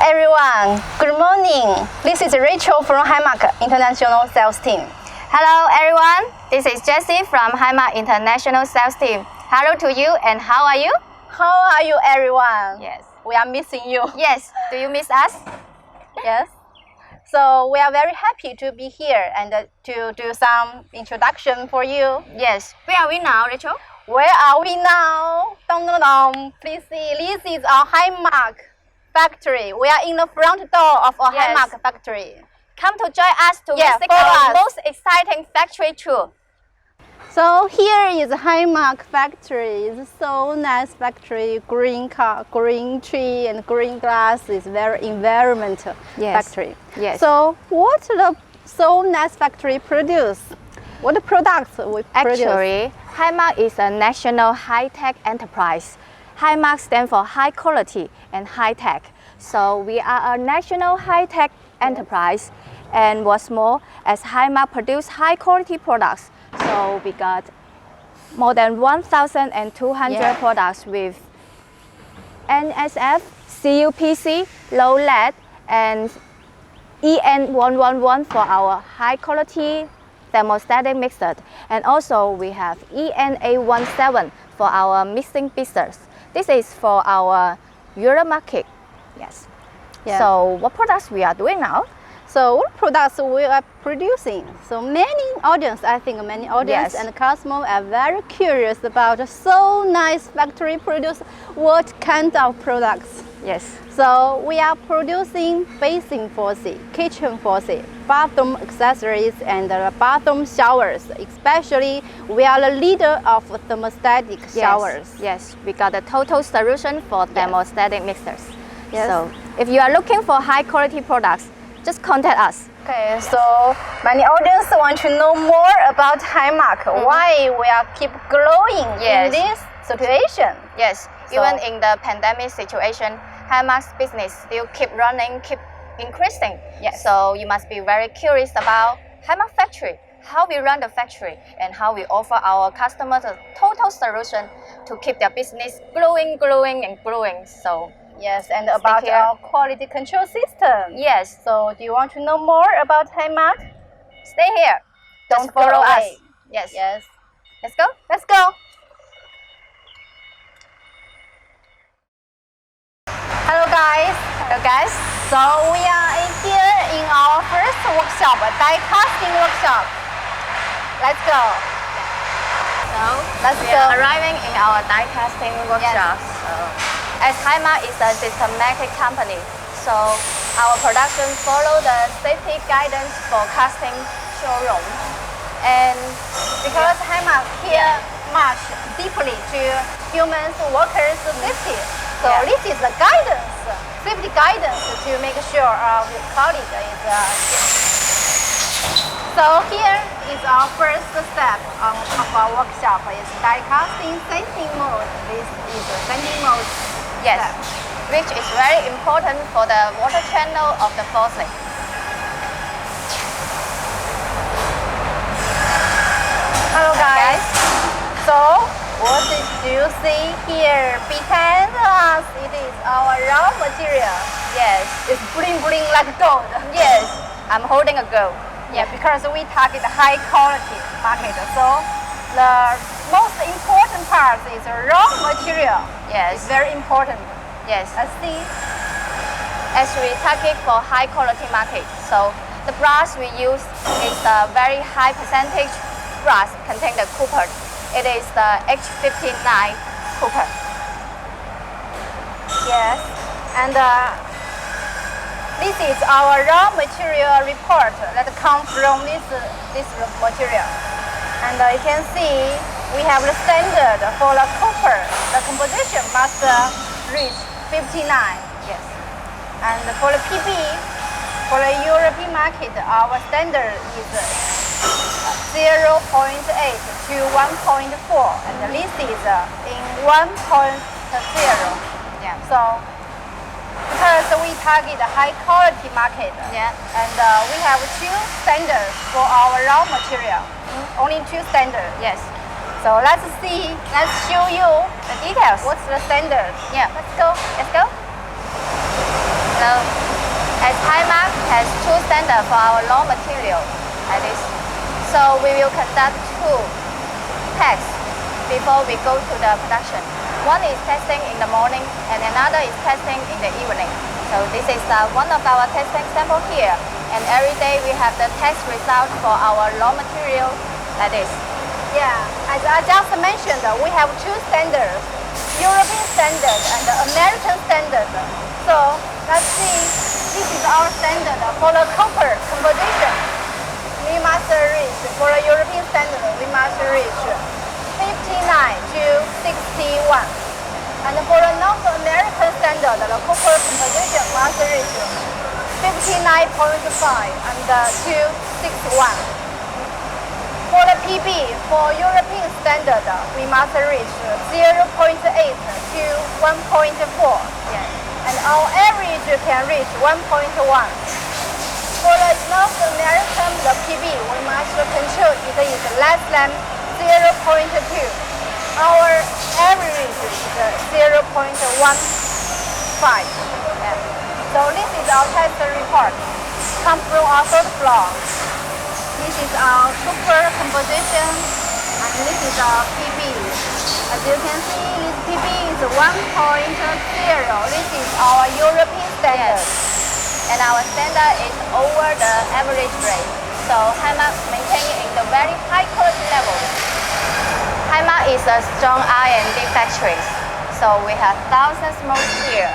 everyone, good morning. This is Rachel from HIMARK International Sales Team. Hello everyone, this is Jessie from HIMARK International Sales Team. Hello to you and how are you? How are you everyone? Yes. We are missing you. Yes, do you miss us? Yes. So we are very happy to be here and to do some introduction for you. Yes. Where are we now, Rachel? Where are we now? Dun, dun, dun. Please see, this is our HIMARK factory. We are in the front door of our HIMARK factory. Come to join us to visit follow our us. most exciting factory tour. So here is HIMARK factory. It's so nice factory. Green car, green tree, and green glass. Is very environmental factory. Yes. So what the so nice factory produce? What products we produce? Actually, HIMARK is a national high-tech enterprise. HIMARK stands for high quality and high tech. So we are a national high-tech enterprise, and what's more, as HIMARK produce high quality products, so we got more than 1,200 products with NSF, CUPC, low lead, and EN111 for our high quality thermostatic mixer, and also we have ENA17 for our mixing pistons. This is for our Europe market. Yes. Yeah. So what products we are doing now? So what products we are producing? So many audience, I think many audience and customers are very curious about so nice factory produce what kind of products. Yes. So we are producing bathing faucet, kitchen faucet, bathroom accessories, and bathroom showers. Especially, we are the leader of thermostatic showers. Yes, we got a total solution for thermostatic mixers. Yes. So if you are looking for high quality products, just contact us. Okay, so many audience want to know more about HIMARK. Why we are keep growing in this situation? Yes, even in the pandemic situation, HIMARK's business still keep running, keep increasing. Yes. So you must be very curious about HIMARK factory, how we run the factory, and how we offer our customers a total solution to keep their business growing, and growing. So yes, and about our quality control system. Yes. So do you want to know more about HIMARK? Stay here. Don't follow us. Yes. Yes. Let's go. Let's go. Hello guys. Hello guys. So we are here in our first workshop, die casting workshop. Let's go. So we are arriving in our die casting workshop. So, as HIMARK is a systematic company, so our production follow the safety guidance for casting showroom. And because HIMARK care much deeply to humans, workers' safety, so this is the guidance, safety guidance to make sure our colleague is. So here is our first step of our workshop is die casting sending mode. This is the sending mode. Yes, which is very important for the water channel of the faucet. Hello guys. So what do you see here behind us? It is our raw material. Yes. It's bling bling like gold. Yes, I'm holding a gold. Yeah, because we target high quality market. So the most important part is raw material. Yes. It's very important. Yes. Let's see. As we target for high quality market, so the brass we use is a very high percentage brass contain the copper. It is the H59 copper. Yes. And this is our raw material report that comes from this material. And you can see we have the standard for the copper. The composition must reach 59. Yes. And for the PB, for the European market, our standard is 0.8 to 1.4, and this is in 1.0. Yeah. So because we target a high quality market, and we have two standards for our raw material. Only two standards. Yes. So let's see. Let's show you the details. What's the standard? Yeah. Let's go. Let's go. So, as HIMARK has two standards for our raw material, like this. So we will conduct two tests before we go to the production. One is testing in the morning and another is testing in the evening. So this is one of our testing sample here. And every day we have the test result for our raw material like this. Yeah, as I just mentioned, we have two standards, European standard and American standard. So let's see, this is our standard for the copper composition. We must reach, for the European standard, we must reach 59 to 61. And for the North American standard, the copper composition must reach 59.5 and to 61. For the PB, for European standard, we must reach 0.8 to 1.4. Yes. And our average can reach 1.1. For the North American, the PB, we must control it is less than 0.2. Our average is 0.15. Yeah. So this is our test report. Come from our third floor. This is our copper composition, and this is our PB. As you can see, this PB is 1.0. This is our European standard. Yes. And our standard is over the average rate. So HIMARK maintains in the very high quality level. HIMARK is a strong R&D factory. So we have thousands more here.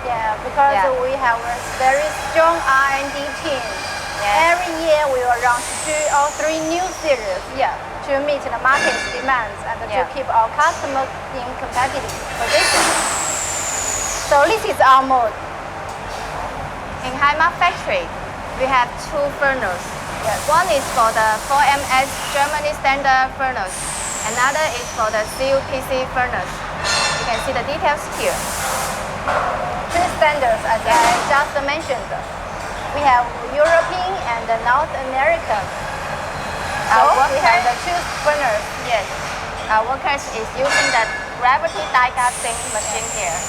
Yeah, because we have a very strong R&D team. Yeah. Every year we will launch 2 or 3 new series to meet the market's demands and to keep our customers in competitive position. So this is our mode. In HIMARK factory, we have two furnaces. Yes. One is for the 4MS Germany standard furnace. Another is for the CUPC furnace. You can see the details here. Two standards, as I just mentioned. We have European and North American. So we have the two furnaces. Yes. Our workers is using the gravity die casting machine here.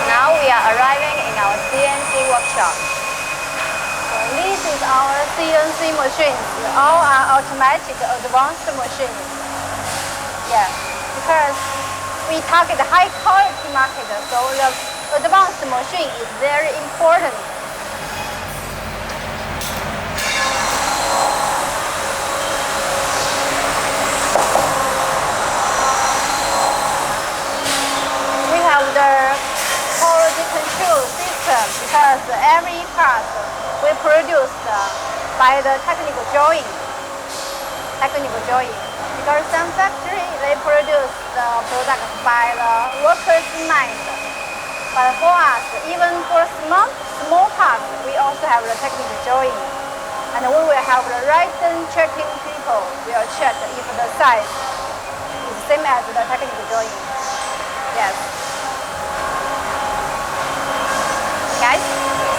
Now we are arriving in our CNC workshop. This is our CNC machines. All are automatic advanced machines. Yeah, because we target high quality market, so the advanced machine is very important. We have the quality control system because every part we produce by the technical drawing. Because some factory they produce the product by the workers' mind. But for us, even for small parts, we also have the technical drawing. And we will have the license checking people will check if the size is same as the technical drawing. Yes. Guys,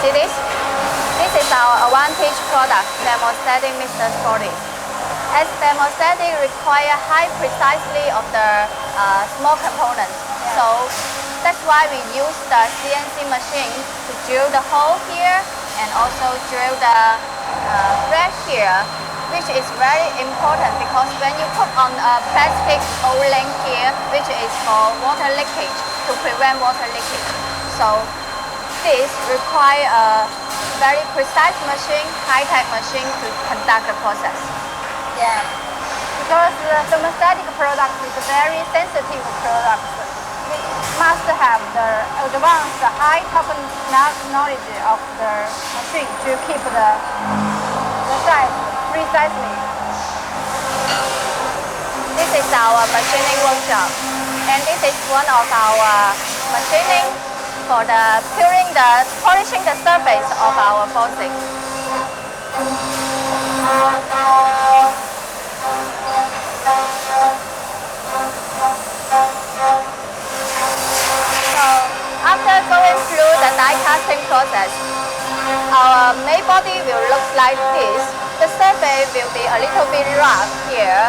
see this? This is our advantage product, thermostatic mixer storage. As thermostatic require high precisely of the small components. So that's why we use the CNC machine to drill the hole here and also drill the thread here, which is very important because when you put on a plastic O-ring here, which is for water leakage, to prevent water leakage. So this requires a very precise machine, high-tech machine to conduct the process. Yeah, because the thermostatic product is a very sensitive product. It must have the advanced high technology of the machine to keep the size precisely. This is our machining workshop, and this is one of our machining for the polishing the surface of our faucet. So process, our main body will look like this. The surface will be a little bit rough here.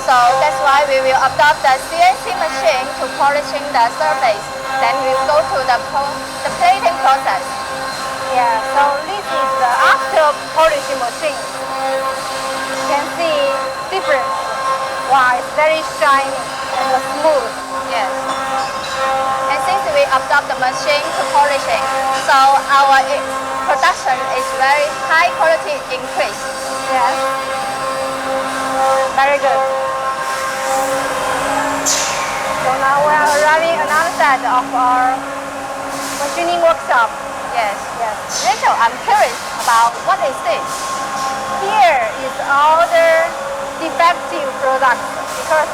So that's why we will adopt the CNC machine to polishing the surface. Then we'll go to the plating process. Yeah, so this is the after polishing machine. You can see difference. Wow, it's very shiny and smooth. Yes. And since we adopt the machine to polishing, so our production is very high quality increase. Yes. Very good. So now we are arriving another side of our machining workshop. Yes. Yes. Rachel, I'm curious about what is this? Here is all the defective products because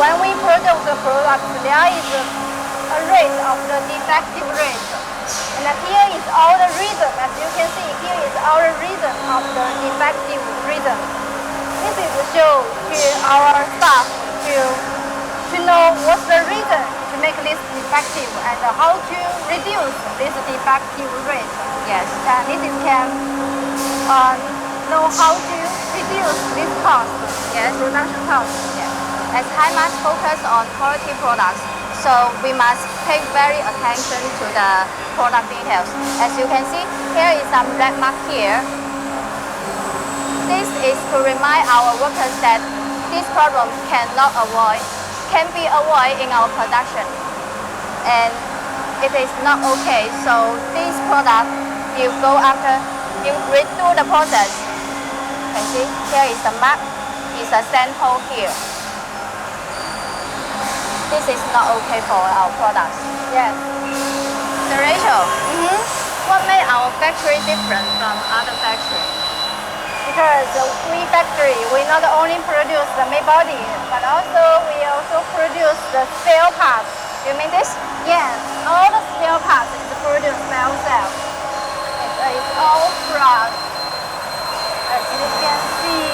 when we produce the product, there is a rate of the defective rate. And here is all the reason. As you can see, here is all the reason of the defective reason. This is to show to our staff to know what's the reason to make this defective and how to reduce this defective rate. Yes. And this is can know how to reduce this cost. Yes. Production cost. Yes. As HIMARK focus on quality products, so we must pay very attention to the product details. As you can see, here is some red mark here. This is to remind our workers that this problem can be avoided in our production, and it is not okay. So this product, you go after, you redo the process. You can see here is the mark, is a sand hole here. This is not okay for our products. Yes. So Rachel, what made our factory different from other factories? Because we factory, we not only produce the main body, but we also produce the spare parts. You mean this? Yes, all the spare parts is produced by ourselves. It's all for us. As you can see.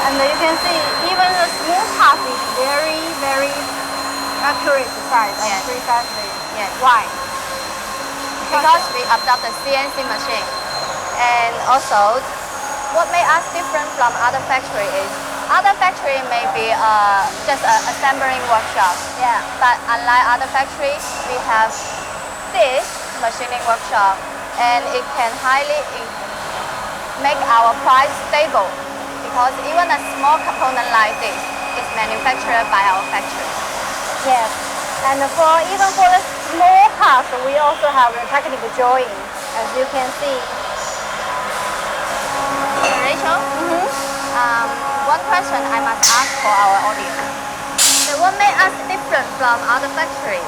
And you can see even the small part is very, very accurate size and precisely. Yes. Why? Because we adopt the CNC machine. And also, what made us different from other factory is, other factory may be just an assembling workshop. Yeah. But unlike other factories, we have this machining workshop, and it can highly make our price stable. Because even a small component like this is manufactured by our factory. Yes, and even for the small parts, we also have the technical drawing, as you can see. Rachel, one question I must ask for our audience. So what made us different from other factories?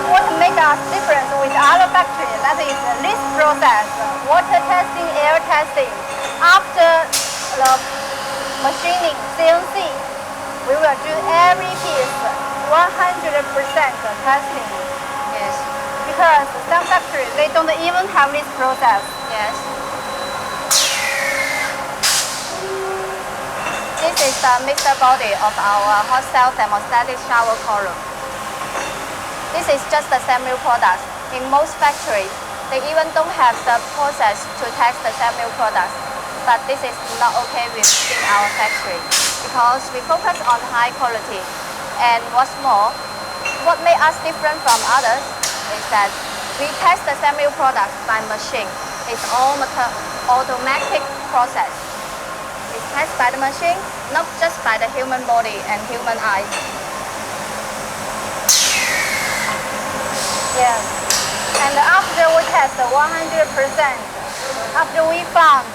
What makes us different with other factories, that is this process, water testing, air testing. After the machining, CNC, we will do every piece 100% testing. Yes. Because some factories, they don't even have this process. Yes. This is the mixer body of our hot cell thermostatic shower column. This is just the semi products. In most factories, they even don't have the process to test the semi products. But this is not okay within our factory because we focus on high quality. And what's more, what made us different from others is that we test the semi products by machine. It's all automatic process. It's tested by the machine, not just by the human body and human eyes. Yes. And after we test 100%, after we found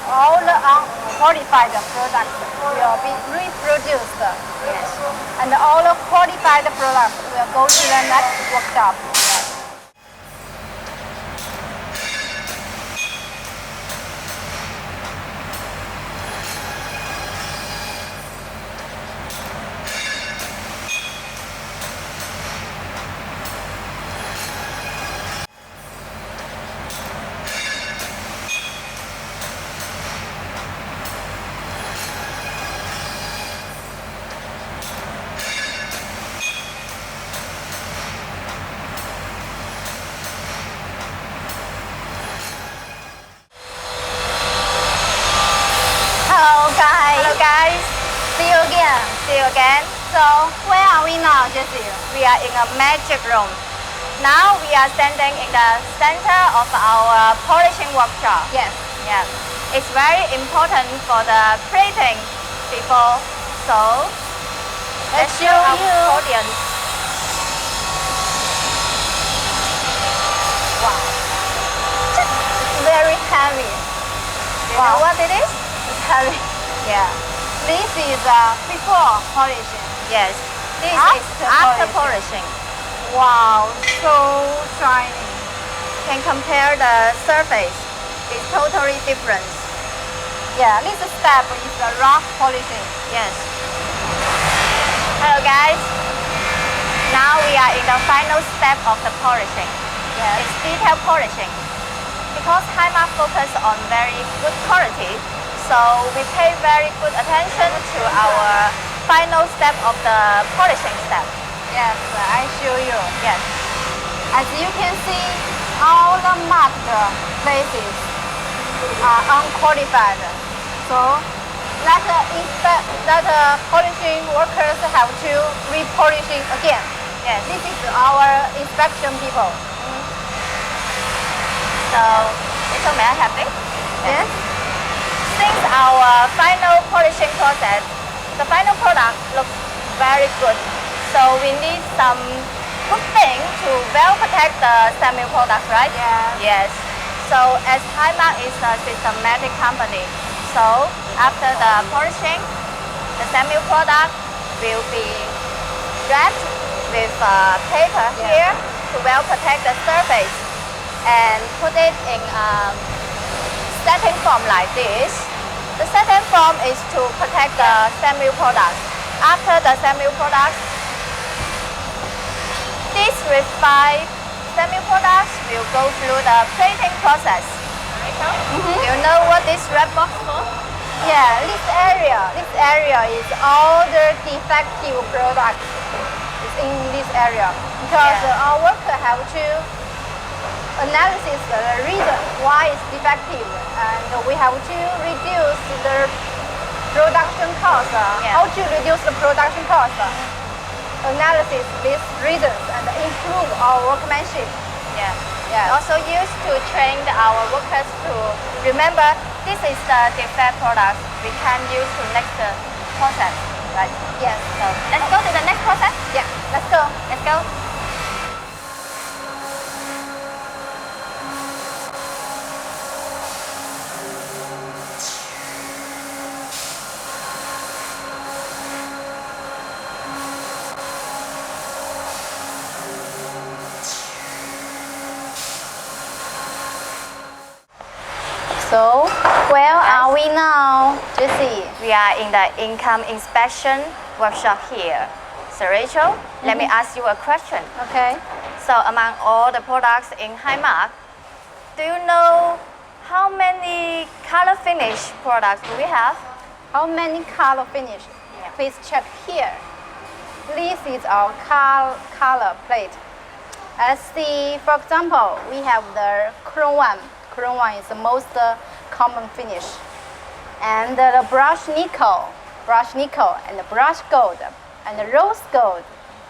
all the unqualified products will be reproduced. Yes. And all the qualified products will go to the next workshop. you again. So where are we now, Jessie? We are in a magic room. Now we are standing in the center of our polishing workshop. Yes. Yeah. It's very important for the plating people. So let's show our you. audience. Wow. It's very heavy. You know what it is? It's heavy. Yeah. This is before polishing. Yes. This is After after polishing. Wow, so shiny. Can compare the surface. It's totally different. Yeah, this step is the rough polishing. Yes. Hello guys. Now we are in the final step of the polishing. Yes. It's detail polishing. Because HIMARK focus on very good quality, so we pay very good attention to our final step of the polishing step. Yes, I show you. Yes. As you can see, all the marked places are unqualified. So that polishing workers have to repolishing again. Yes. This is our inspection people. So, so may I have it? Yes. Since our final polishing process, the final product looks very good. So we need some good thing to well protect the semi-product, right? Yeah. Yes. So as HIMARK is a systematic company, so after the polishing, the semi-product will be wrapped with paper here to well protect the surface and put it in setting form like this. The setting form is to protect the semi-product. After the semi-product, these refined semi-products will go through the plating process. Do you know what this red box for? Yeah, this area is all the defective products. It's in this area because our worker have to analysis the reason why it's defective, and we have to reduce the production cost. How to reduce the production cost? Analysis these reasons and improve our workmanship. Yeah. Yeah. Also used to train our workers to remember this is the defect product we can use to next process, right? Yes. So let's go to the next process. Yeah. Let's go. Let's go. So, where are we now, Jessie? We are in the income inspection workshop here. So Rachel, let me ask you a question. Okay. So among all the products in HIMARK, do you know how many color finish products do we have? How many color finish? Yeah. Please check here. This is our color plate. Let's see, for example, we have the chrome one. Chrome one is the most common finish. And the brush nickel, and the brush gold, and the rose gold.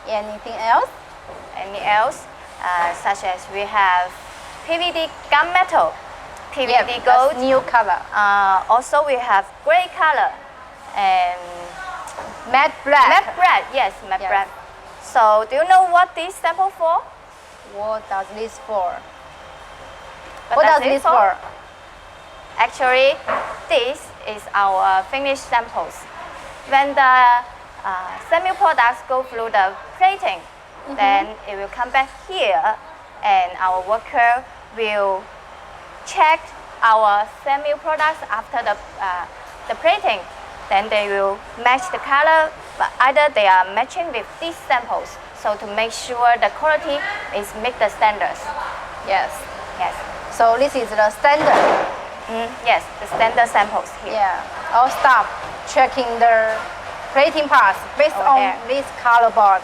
Anything else? Any else? Such as we have PVD gunmetal, PVD gold. That's new color. Also we have gray color and Matte black. matte black. Yes, matte Yes. black. So do you know what this sample for? What does this for? What does this this for? Actually, this is our finished samples. When the semi-products go through the plating, then it will come back here and our worker will check our semi-products after the plating. Then they will match the color, but either they are matching with these samples. So to make sure the quality is meet the standards. Yes. Yes. So this is the standard. Yes, the standard samples here. Yeah. Our staff checking the plating parts based Over on there. this color board.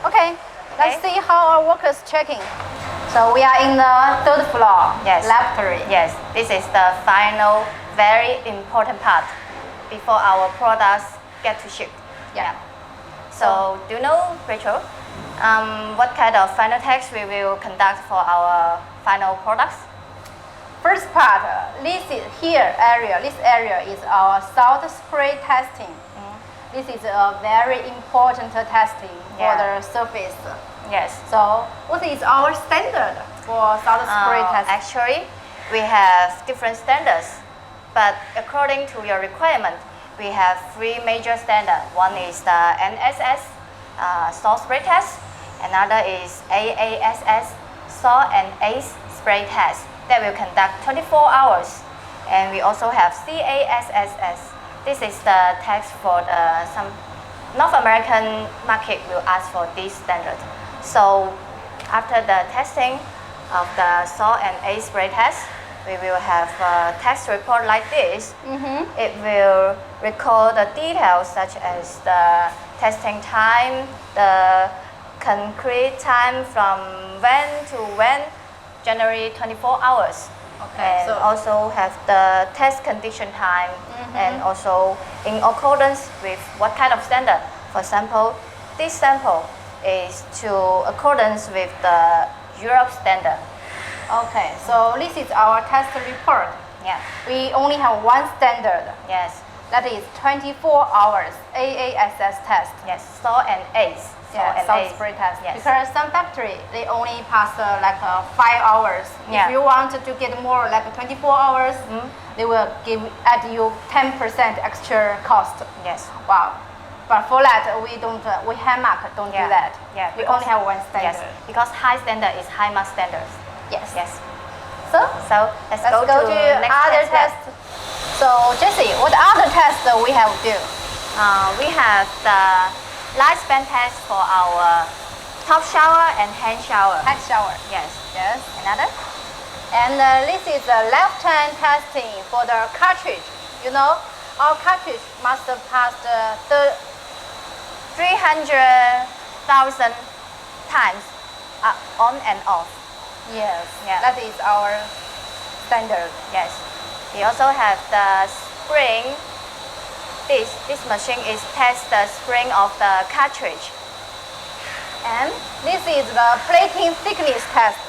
Okay. Let's see how our workers checking. So we are in the third floor. Yes. Laboratory. Yes, this is the final, very important part before our products get to ship. Yeah. So do you know, Rachel, what kind of final test we will conduct for our final products? First part, this area is our salt spray testing. This is a very important testing for the surface. Yes. So what is our standard for salt spray testing? Actually, we have different standards, but according to your requirement, we have three major standards. One is the NSS salt spray test, another is AASS salt and ACE spray test that will conduct 24 hours, and we also have CASSS. This is the test for some North American market will ask for this standard. So after the testing of the salt and ACE spray test, we will have a test report like this. It will record the details such as the testing time, the concrete time from when to when, generally 24 hours. Okay, And so also have the test condition time and also in accordance with what kind of standard. For example, this sample is to accordance with the Europe standard. okay, so this is our test report. Yeah. We only have one standard. Yes. That is 24 hours AASS test. Yes. Salt and ACE. Yeah, salt spray test. Yes. Because some factory they only pass 5 hours. Yeah. If you want to get more like 24 hours, they will add you 10% extra cost. Yes. Wow. But for that we don't. We HIMARK don't do that. Yeah. We only have one standard. Yes. Because high standard is HIMARK standards. Yes. Yes. So let's go to next other test. test. So Jessie, what other tests we have to do? We have the lifespan test for our top shower and hand shower. Head shower. Yes. Yes. Another? And this is the left-hand testing for the cartridge. You know, our cartridge must pass the 300,000 times on and off. yes. Yeah. That is our standard. Yes. We also have the spring. This machine is test the spring of the cartridge. And this is the plating thickness test.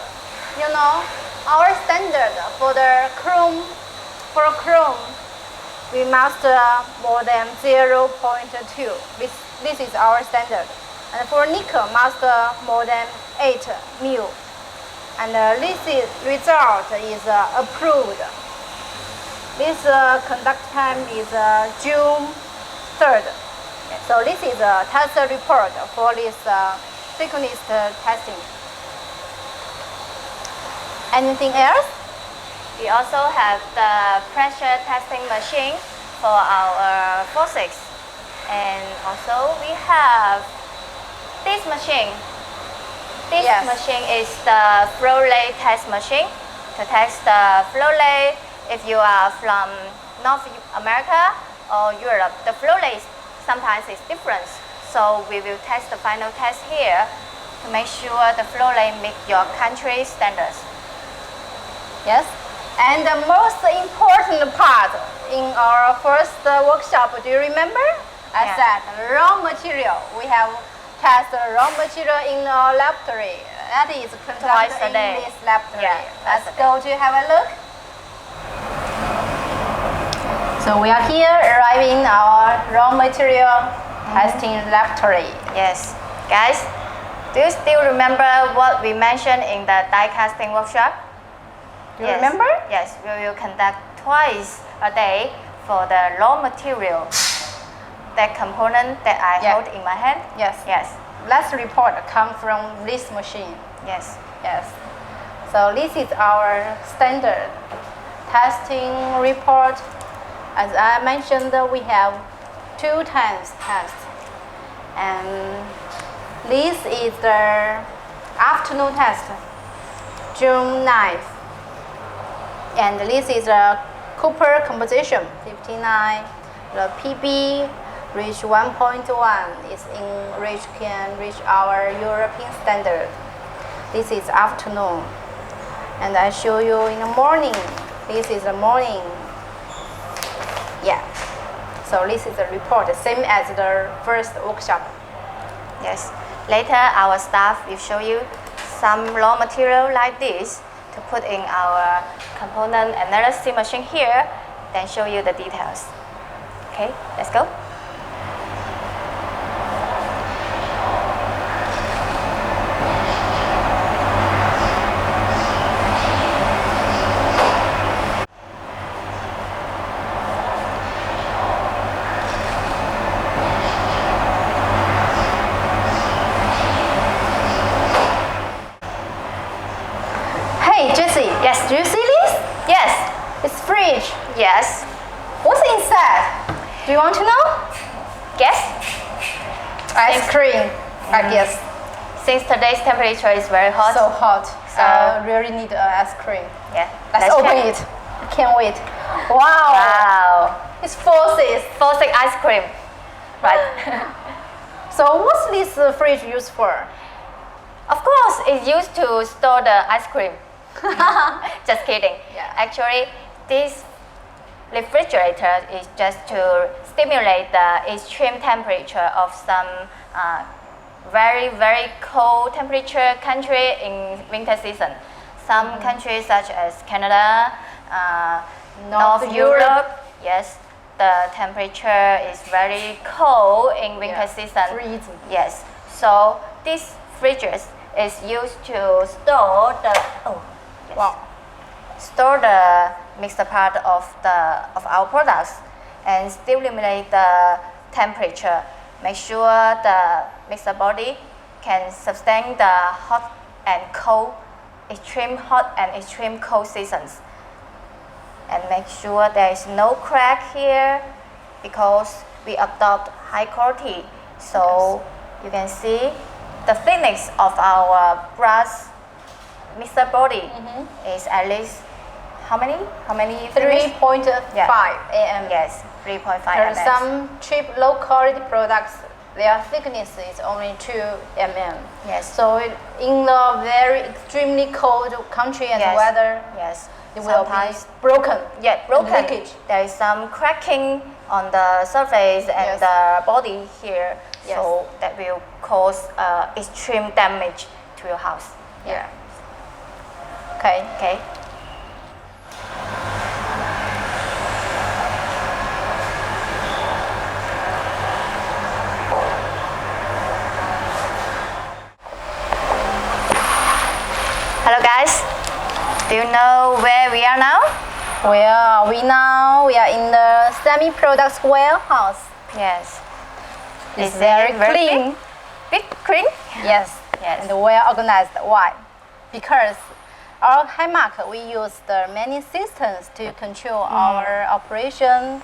You know, our standard for the chrome, we must more than 0.2. This is our standard. And for nickel, must more than 8 mil. And this result is approved. This conduct time is June 3rd. So this is a test report for this thickness testing. Anything else? We also have the pressure testing machine for our faucets. And also we have this machine. This Yes. machine is the flow rate test machine to test the flow rate. If you are from North America or Europe, the flow rate sometimes is different. So we will test the final test here to make sure the flow rate meet your country's standards. Yes. And the most important part in our first workshop, do you remember? I Yeah. said raw material. We have test raw material in our laboratory. That is Twice conducted a in day. this laboratory. Yeah, Let's twice a go to have a look. So we are here arriving our raw material testing laboratory. Yes. Guys, do you still remember what we mentioned in the die casting workshop? Do you remember? Yes, we will conduct twice a day for the raw material. That component that I Yeah. hold in my hand? Yes. Yes. Last report come from this machine. Yes. Yes. So this is our standard testing report. As I mentioned, we have 2 times test. And this is the afternoon test, June 9th. And this is a copper composition, 59. The PB reach 1.1 is can reach our European standard. This is afternoon. And I show you in the morning. This is the morning. Yeah. So this is the report, same as the first workshop. Yes. Later, our staff will show you some raw material like this to put in our component analysis machine here, then show you the details. Okay, let's go. Hey, Jessie. Yes. Do you see this? Yes. It's fridge. Yes. What's inside? Do you want to know? Guess? Ice cream, I guess. Since today's temperature is very hot. So hot. So- I really need ice cream. Yeah. Let's open check. it. I can't wait. Wow. Wow. It's forces. Faucet ice cream. Right. So what's this fridge used for? Of course, it's used to store the ice cream. Just kidding. Yeah. Actually, this refrigerator is just to stimulate the extreme temperature of some very, very cold temperature country in winter season. Some countries such as Canada, North Europe, yes, the temperature is very cold in winter season. Freezing. Yes, so these fridges is used to store the Wow. store the mixed part of our products and stimulate the temperature. Make sure the mixer body can sustain the hot and cold, extreme hot and extreme cold seasons. And make sure there is no crack here because we adopt high quality. So you can see the thickness of our brass mixer body is at least how many? 3.5 Yeah. mm. Yes, 3.5 There are mm. some cheap, low quality products, their thickness is only 2 mm. Yes. So in the very extremely cold country and Yes. weather, Yes. it will Sometimes, be broken. yeah, broken. Leakage. There is some cracking on the surface and Yes. the body here, Yes. so that will cause extreme damage to your house. Yeah. Okay. Okay. Hello guys, do you know where we are now? Where are we now? We are in the semi-products warehouse. Yes. It's Is very it clean. Big clean? Yes. Yes. And well organized. Why? Because our HIMARK, we use the many systems to control our operation,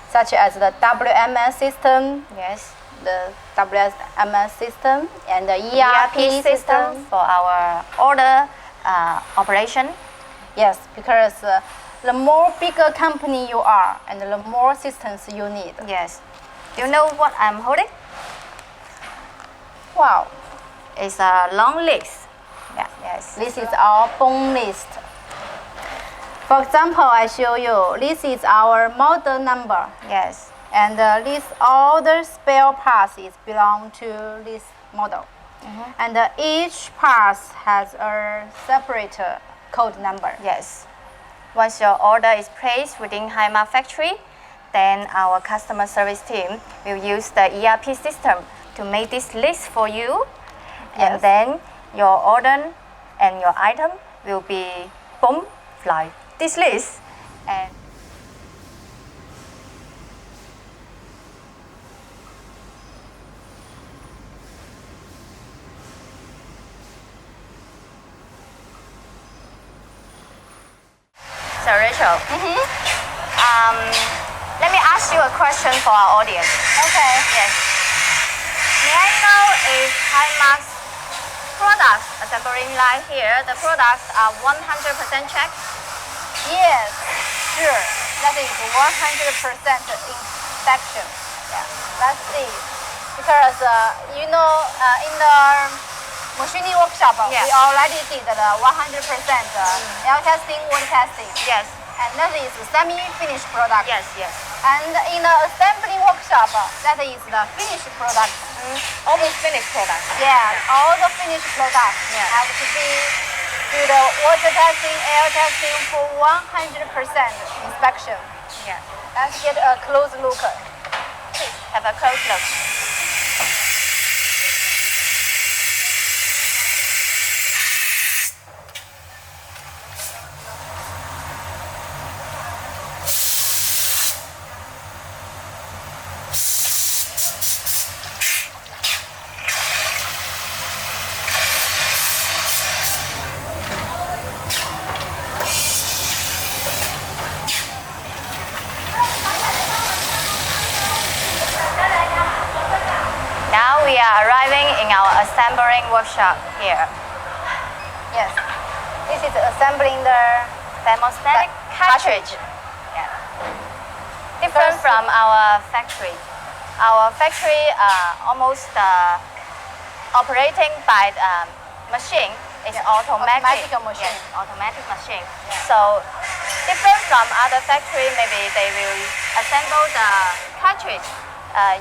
such as the WMS system, Yes. the WMS system, and the ERP system. for our order operation. Yes, because the more bigger company you are, and the more systems you need. Yes. Do you know what I'm holding? Wow. It's a long list. Yeah. Yes. This is our phone list. For example, I show you, this is our model number. Yes. And all the spare parts is belong to this model. And each part has a separate code number. Yes. Once your order is placed within HIMARK factory, then our customer service team will use the ERP system to make this list for you. Yes. And then your order and your item will be boom, like this list. And so Rachel, let me ask you a question for our audience. Okay. Yes. May I know if HIMARK's products assembling line here, the products are 100% checked? Yes, sure. That is 100% inspection. Yeah, let's see. Because in the machining workshop, Yeah. we already did the 100% air testing, water testing. Yes. And that is semi-finished product. Yes, yes. And in the assembling workshop, that is the finished product. Almost finished product. Yeah, all the finished products Yeah. have to be do the water testing, air testing for 100% inspection. Yeah. Let's get a close look. Please have a close look. Now we are arriving in our assembling workshop here. Yes, this is assembling the Thermostatic cartridge. Yeah. Different from our factory. Our factory almost operating by the machine is automatic. Automatic machine. Yes, automatic machine. Yeah. So different from other factory, maybe they will assemble the cartridge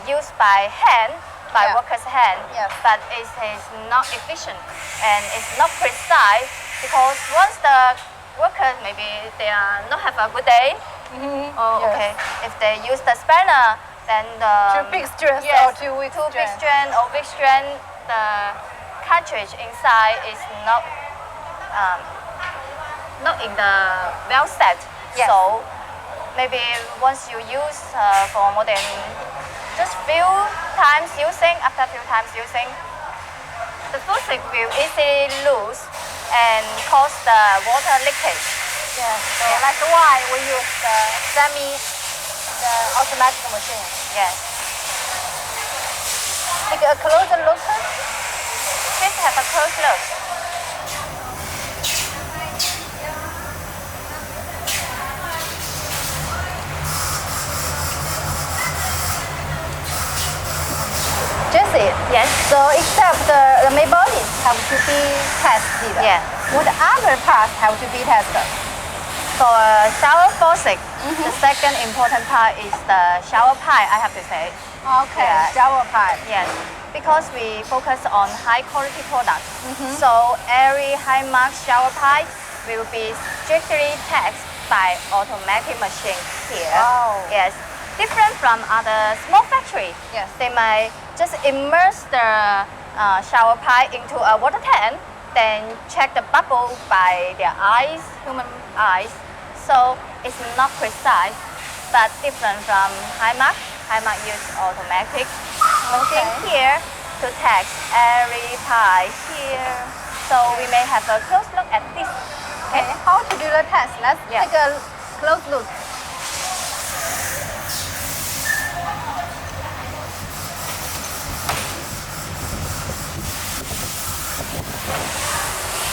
used by hand, by Yeah. workers' hand, Yes. but it is not efficient and it's not precise because once the workers maybe they are not have a good day. Oh, Yes. okay. If they use the spanner, then the Too big strength yes, or too weak too big strength. strength or weak strength, the cartridge inside is not in the well set. Yes. So maybe once you use for more than just few times using, after few times using, the faucet will easily lose and cause the water leakage. Yes, so Yeah. that's why we use the the automatic machine. Yes. Take a closer look. Please have a close look. Jessie. Yes. So except the main bodies have to be tested. Yeah. What other parts have to be tested? For shower faucet, the second important part is the shower pipe, I have to say. Okay, Yeah. shower pipe. Yes, because we focus on high quality products. So every HIMARK shower pipe will be strictly tested by automatic machine here. Wow. Yes, different from other small factory. Yes. They might just immerse the shower pipe into a water tank, then check the bubble by their eyes, human eyes. So it's not precise, but different from HIMARK. HIMARK use automatic machine here to test every pipe here. So we may have a close look at this. Okay, how to do the test? Let's Yeah. take a close look.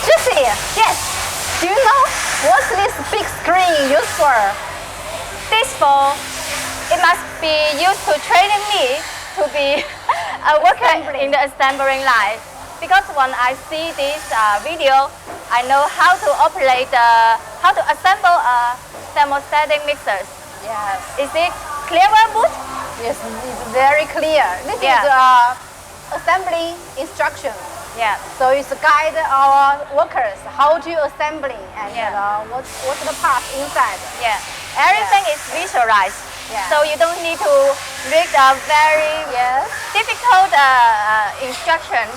Jessie, Yes, do you know what's this big screen used for? this for it must be used to training me to be a worker in the assembling line. Because when I see this video, I know how to operate how to assemble a thermostatic mixers. Yes. Is it clearer, Boot? Yes, it's very clear. This Yeah. is assembly instruction. Yeah. So it's guide our workers how to assembling and Yeah. what's the parts inside. Yeah. Everything is visualized. Yeah. So you don't need to read a very Yes. difficult instruction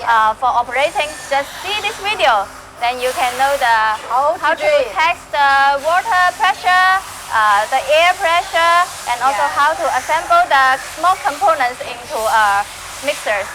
Yeah. for operating. Just see this video, then you can know How to do it. test the water pressure, the air pressure, and also Yeah. how to assemble the small components into mixers.